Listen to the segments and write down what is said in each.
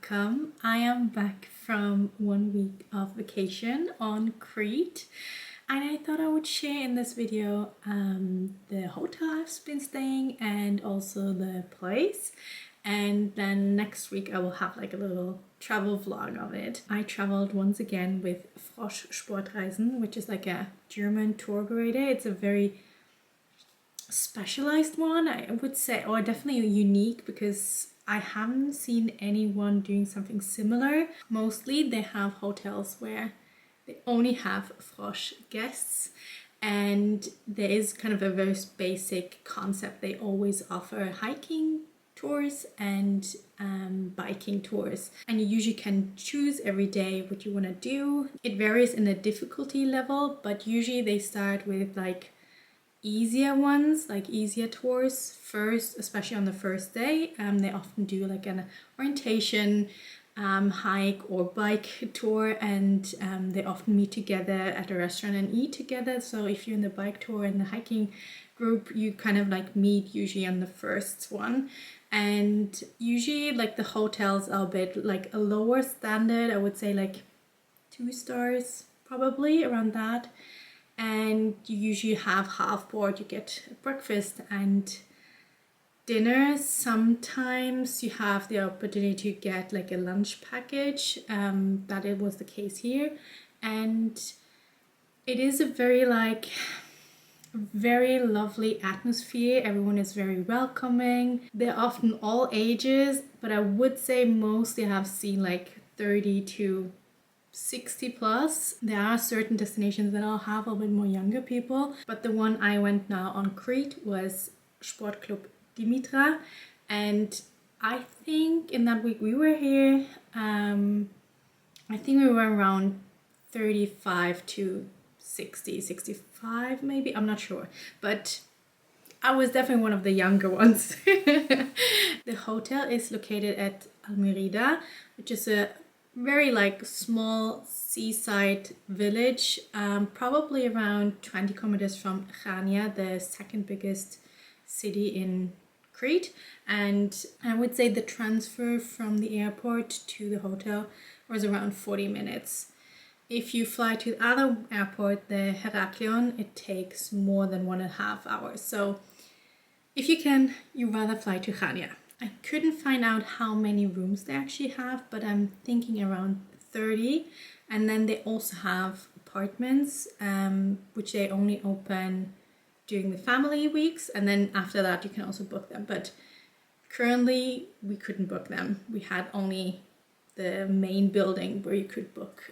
welcome. I am back from 1 week of vacation on Crete, and I thought I would share in this video the hotel I've been staying and also the place. And then next week I will have like a little travel vlog of it. I traveled once again with Frosch Sportreisen, which is like a German tour guide. It's a very specialized one, I would say, or definitely unique, because I haven't seen anyone doing something similar. Mostly they have hotels where they only have Frosch guests, and there is kind of a very basic concept. They always offer hiking tours and biking tours, and you usually can choose every day what you want to do. It varies in the difficulty level, but usually they start with like easier ones, like easier tours first, especially on the first day. They often do like an orientation hike or bike tour, and they often meet together at a restaurant and eat together. So if you're in the bike tour and the hiking group, you kind of like meet usually on the first one. And usually like the hotels are a bit like a lower standard, I would say like 2 stars, probably around that. And you usually have half board. You get breakfast and dinner. Sometimes you have the opportunity to get like a lunch package. That it was the case here, and it is a very lovely atmosphere. Everyone is very welcoming. They're often all ages, but I would say mostly I have seen like 30 to 60 plus. There are certain destinations that I'll have a bit more younger people, but the one I went now on Crete was Sportclub Dimitra, and I think in that week we were here, I think we were around 35 to 60, 65 maybe, I'm not sure, but I was definitely one of the younger ones. The hotel is located at Almyrida, which is a very like small seaside village, probably around 20 kilometers from Chania, the second biggest city in Crete. And I would say the transfer from the airport to the hotel was around 40 minutes. If you fly to the other airport, the Heraklion, it takes more than 1.5 hours. So if you can, you rather fly to Chania. I couldn't find out how many rooms they actually have, but I'm thinking around 30. And then they also have apartments, which they only open during the family weeks. And then after that, you can also book them. But currently, we couldn't book them. We had only the main building where you could book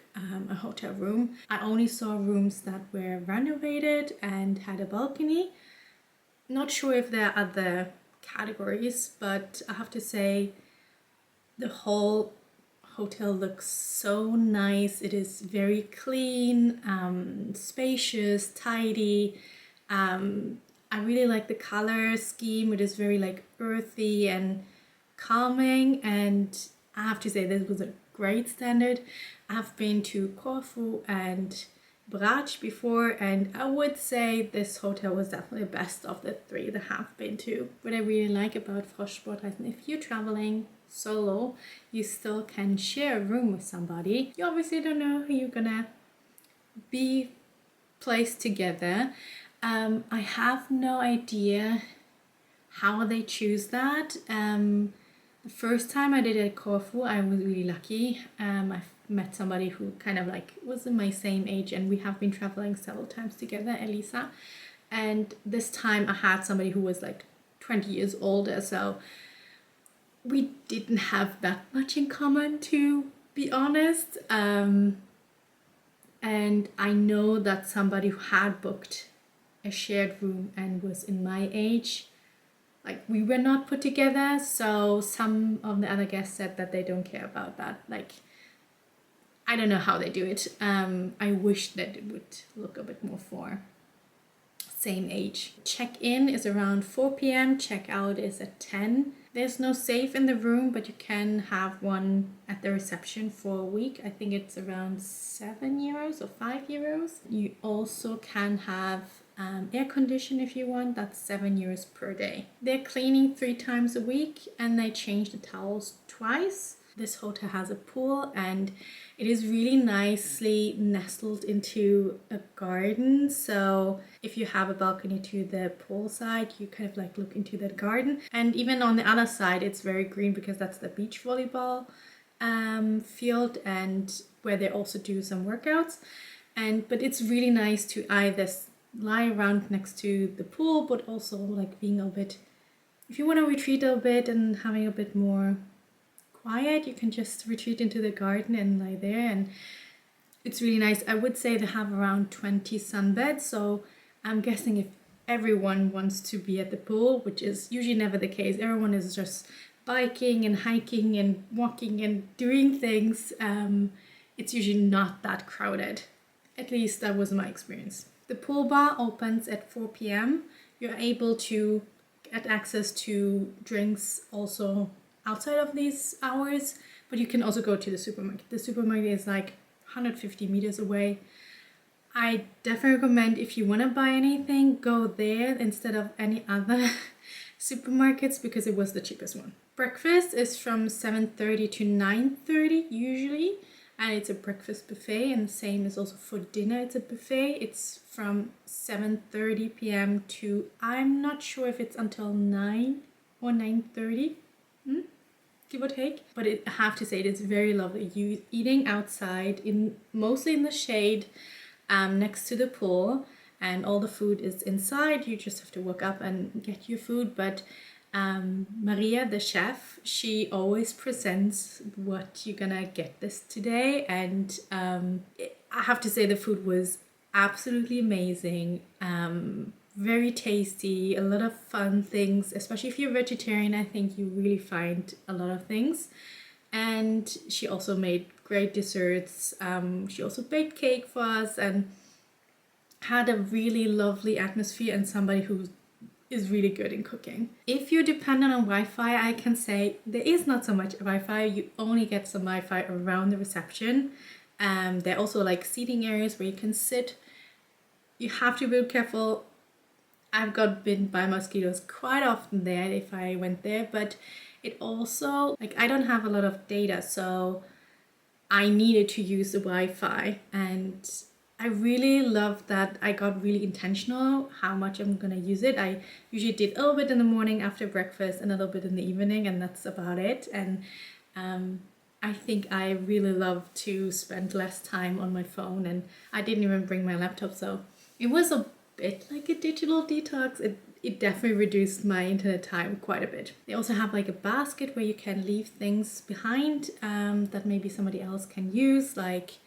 a hotel room. I only saw rooms that were renovated and had a balcony. Not sure if there are other categories, but I have to say the whole hotel looks so nice. It is very clean, spacious, tidy. I really like the color scheme. It is very like earthy and calming, and I have to say this was a great standard. I've been to Corfu and Brač before, and I would say this hotel was definitely the best of the 3 that I've been to. What I really like about Frosch Sportreisen, if you're traveling solo, you still can share a room with somebody. You obviously don't know who you're gonna be placed together. I have no idea how they choose that. The first time I did it at Corfu, I was really lucky. I met somebody who kind of like was in my same age, and we have been traveling several times together, Elisa. And this time I had somebody who was like 20 years older, so we didn't have that much in common, to be honest. And I know that somebody who had booked a shared room and was in my age, like we were not put together, so some of the other guests said that they don't care about that. Like, I don't know how they do it. I wish that it would look a bit more for same age. Check-in is around 4 p.m. Check-out is at 10. There's no safe in the room, but you can have one at the reception for a week. I think it's around 7 euros or 5 euros. You also can have air condition if you want. That's 7 euros per day. They're cleaning 3 times a week, and they change the towels twice. This hotel has a pool and it is really nicely nestled into a garden. So if you have a balcony to the pool side, you kind of like look into that garden. And even on the other side, it's very green because that's the beach volleyball field and where they also do some workouts. But it's really nice to either lie around next to the pool, but also like being a bit, if you want to retreat a bit and having a bit more quiet, you can just retreat into the garden and lie there, and it's really nice. I would say they have around 20 sunbeds, so I'm guessing if everyone wants to be at the pool, which is usually never the case, everyone is just biking and hiking and walking and doing things, it's usually not that crowded. At least that was my experience. The pool bar opens at 4 p.m. You're able to get access to drinks also outside of these hours, but you can also go to the supermarket. The supermarket is like 150 meters away. I definitely recommend, if you want to buy anything, go there instead of any other supermarkets because it was the cheapest one. Breakfast is from 7:30 to 9:30 usually, and it's a breakfast buffet, and the same is also for dinner. It's a buffet. It's from 7:30 p.m. to, I'm not sure if it's until 9 or 9:30. Give or take, but I have to say it is very lovely. You eating outside, mostly in the shade, next to the pool, and all the food is inside. You just have to walk up and get your food. But Maria, the chef, she always presents what you're gonna get this today, and I have to say the food was absolutely amazing. Very tasty, a lot of fun things, especially if you're vegetarian. I think you really find a lot of things. And she also made great desserts. She also baked cake for us and had a really lovely atmosphere, and somebody who is really good in cooking. If you're dependent on Wi-Fi, I can say there is not so much Wi-Fi. You only get some Wi-Fi around the reception. There are also like seating areas where you can sit. You have to be careful. I've got bitten by mosquitoes quite often there if I went there, but it also, like, I don't have a lot of data, so I needed to use the Wi-Fi, and I really love that I got really intentional how much I'm gonna use it. I usually did a little bit in the morning after breakfast and a little bit in the evening, and that's about it. And I think I really love to spend less time on my phone, and I didn't even bring my laptop, so it was a bit like a digital detox. It definitely reduced my internet time quite a bit. They also have like a basket where you can leave things behind that maybe somebody else can use, like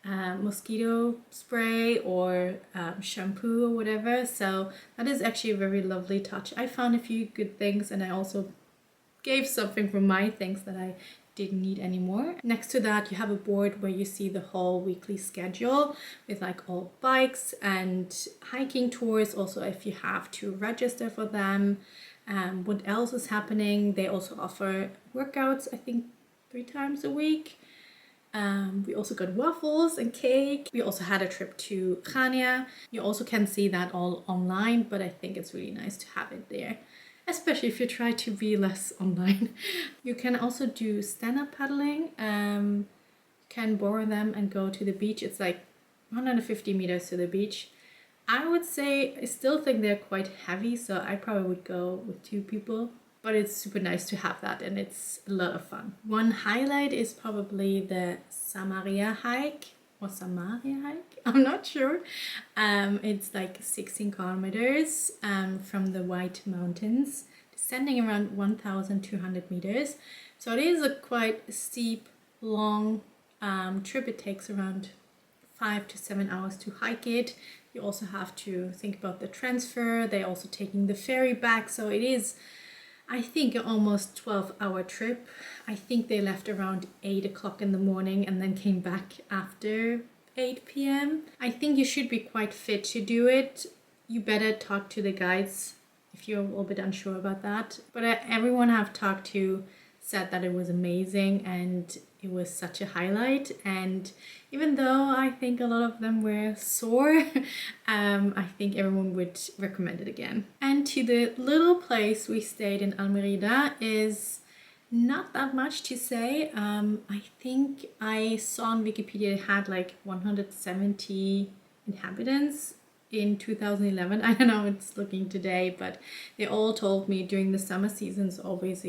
mosquito spray or shampoo or whatever. So that is actually a very lovely touch. I found a few good things, and I also gave something from my things that I didn't need anymore. Next to that, you have a board where you see the whole weekly schedule with like all bikes and hiking tours, also if you have to register for them. What else is happening? They also offer workouts, I think 3 times a week. We also got waffles and cake. We also had a trip to Crete. You also can see that all online, but I think it's really nice to have it there, especially if you try to be less online. You can also do stand-up paddling. You can borrow them and go to the beach. It's like 150 meters to the beach. I would say, I still think they're quite heavy, so I probably would go with 2 people. But it's super nice to have that, and it's a lot of fun. One highlight is probably the Samaria hike, or Samaria hike, I'm not sure. It's like 16 kilometers from the White Mountains, descending around 1,200 meters. So it is a quite steep, long trip. It takes around 5 to 7 hours to hike it. You also have to think about the transfer. They're also taking the ferry back, so it is, I think, an almost 12-hour trip. I think they left around 8 o'clock in the morning and then came back after 8 p.m. I think you should be quite fit to do it. You better talk to the guides if you're a little bit unsure about that. But everyone I've talked to said that it was amazing and it was such a highlight. And even though I think a lot of them were sore, I think everyone would recommend it again. And to the little place we stayed in Almyrida is Not that much to say. I think I saw on Wikipedia it had like 170 inhabitants in 2011. I don't know how it's looking today, but they all told me during the summer season it's always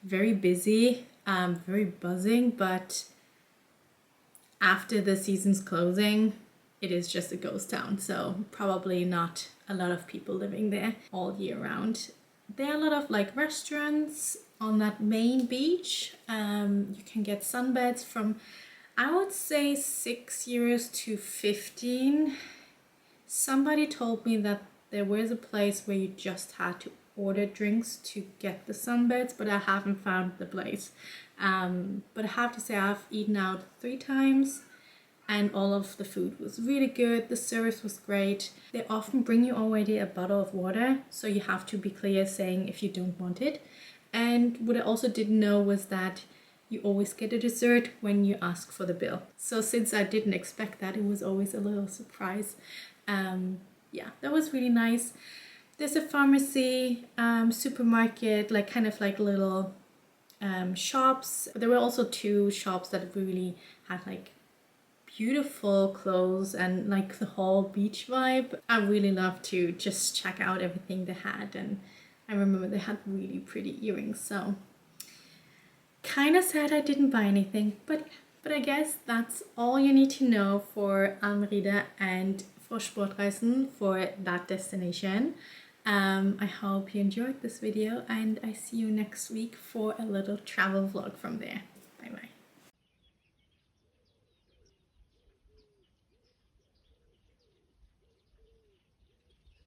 very busy, very buzzing, but after the season's closing, it is just a ghost town. So probably not a lot of people living there all year round. There are a lot of like restaurants on that main beach. You can get sunbeds from, I would say, €6 to 15. Somebody told me that there was a place where you just had to order drinks to get the sunbeds, but I haven't found the place. But I have to say I've eaten out 3 times and all of the food was really good. The service was great. They often bring you already a bottle of water, so you have to be clear saying if you don't want it. And what I also didn't know was that you always get a dessert when you ask for the bill. So since I didn't expect that, it was always a little surprise. Yeah, that was really nice. There's a pharmacy, supermarket, like kind of like little shops. There were also 2 shops that really had like beautiful clothes and like the whole beach vibe. I really love to just check out everything they had, and I remember they had really pretty earrings, so kind of sad I didn't buy anything, but I guess that's all you need to know for Almyrida and Frosch Sportreisen for that destination. I hope you enjoyed this video, and I see you next week for a little travel vlog from there.